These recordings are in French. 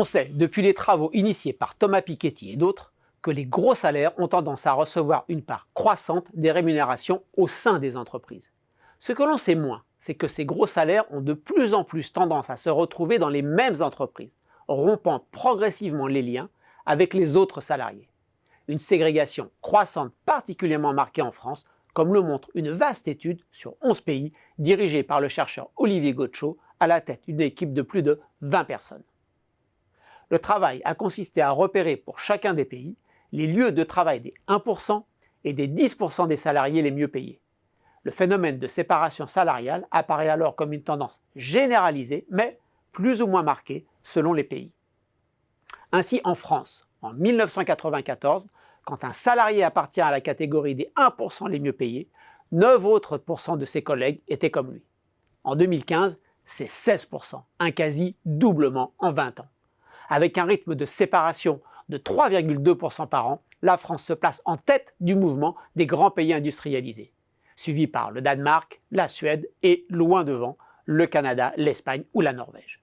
On sait, depuis les travaux initiés par Thomas Piketty et d'autres, que les gros salaires ont tendance à recevoir une part croissante des rémunérations au sein des entreprises. Ce que l'on sait moins, c'est que ces gros salaires ont de plus en plus tendance à se retrouver dans les mêmes entreprises, rompant progressivement les liens avec les autres salariés. Une ségrégation croissante particulièrement marquée en France, comme le montre une vaste étude sur 11 pays dirigée par le chercheur Olivier Gaucho à la tête d'une équipe de plus de 20 personnes. Le travail a consisté à repérer pour chacun des pays les lieux de travail des 1% et des 10% des salariés les mieux payés. Le phénomène de séparation salariale apparaît alors comme une tendance généralisée, mais plus ou moins marquée selon les pays. Ainsi, en France, en 1994, quand un salarié appartient à la catégorie des 1% les mieux payés, 9 autres % de ses collègues étaient comme lui. En 2015, c'est 16%, un quasi doublement en 20 ans. Avec un rythme de séparation de 3,2% par an, la France se place en tête du mouvement des grands pays industrialisés, suivi par le Danemark, la Suède et, loin devant, le Canada, l'Espagne ou la Norvège.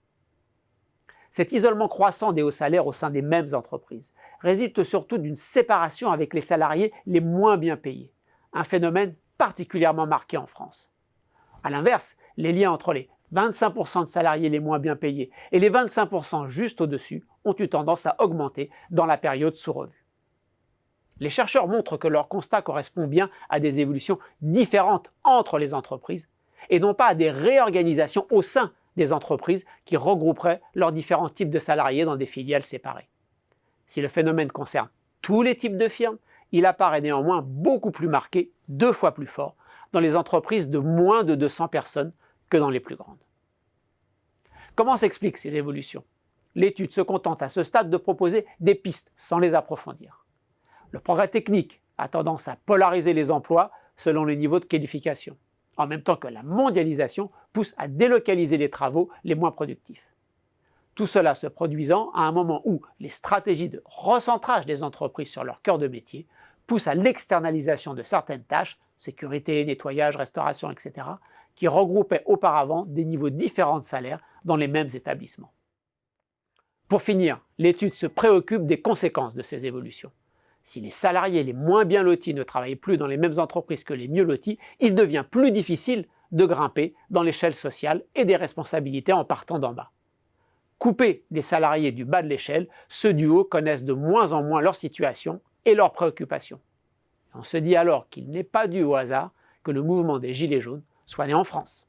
Cet isolement croissant des hauts salaires au sein des mêmes entreprises résulte surtout d'une séparation avec les salariés les moins bien payés, un phénomène particulièrement marqué en France. A l'inverse, les liens entre les 25% de salariés les moins bien payés et les 25% juste au-dessus ont eu tendance à augmenter dans la période sous revue. Les chercheurs montrent que leur constat correspond bien à des évolutions différentes entre les entreprises et non pas à des réorganisations au sein des entreprises qui regrouperaient leurs différents types de salariés dans des filiales séparées. Si le phénomène concerne tous les types de firmes, il apparaît néanmoins beaucoup plus marqué, 2 fois plus fort, dans les entreprises de moins de 200 personnes que dans les plus grandes. Comment s'expliquent ces évolutions? L'étude se contente à ce stade de proposer des pistes sans les approfondir. Le progrès technique a tendance à polariser les emplois selon les niveaux de qualification, en même temps que la mondialisation pousse à délocaliser les travaux les moins productifs. Tout cela se produisant à un moment où les stratégies de recentrage des entreprises sur leur cœur de métier poussent à l'externalisation de certaines tâches, sécurité, nettoyage, restauration, etc., qui regroupaient auparavant des niveaux différents de salaire dans les mêmes établissements. Pour finir, l'étude se préoccupe des conséquences de ces évolutions. Si les salariés les moins bien lotis ne travaillent plus dans les mêmes entreprises que les mieux lotis, il devient plus difficile de grimper dans l'échelle sociale et des responsabilités en partant d'en bas. Coupés des salariés du bas de l'échelle, ceux du haut connaissent de moins en moins leur situation et leurs préoccupations. On se dit alors qu'il n'est pas dû au hasard que le mouvement des Gilets jaunes soit né en France.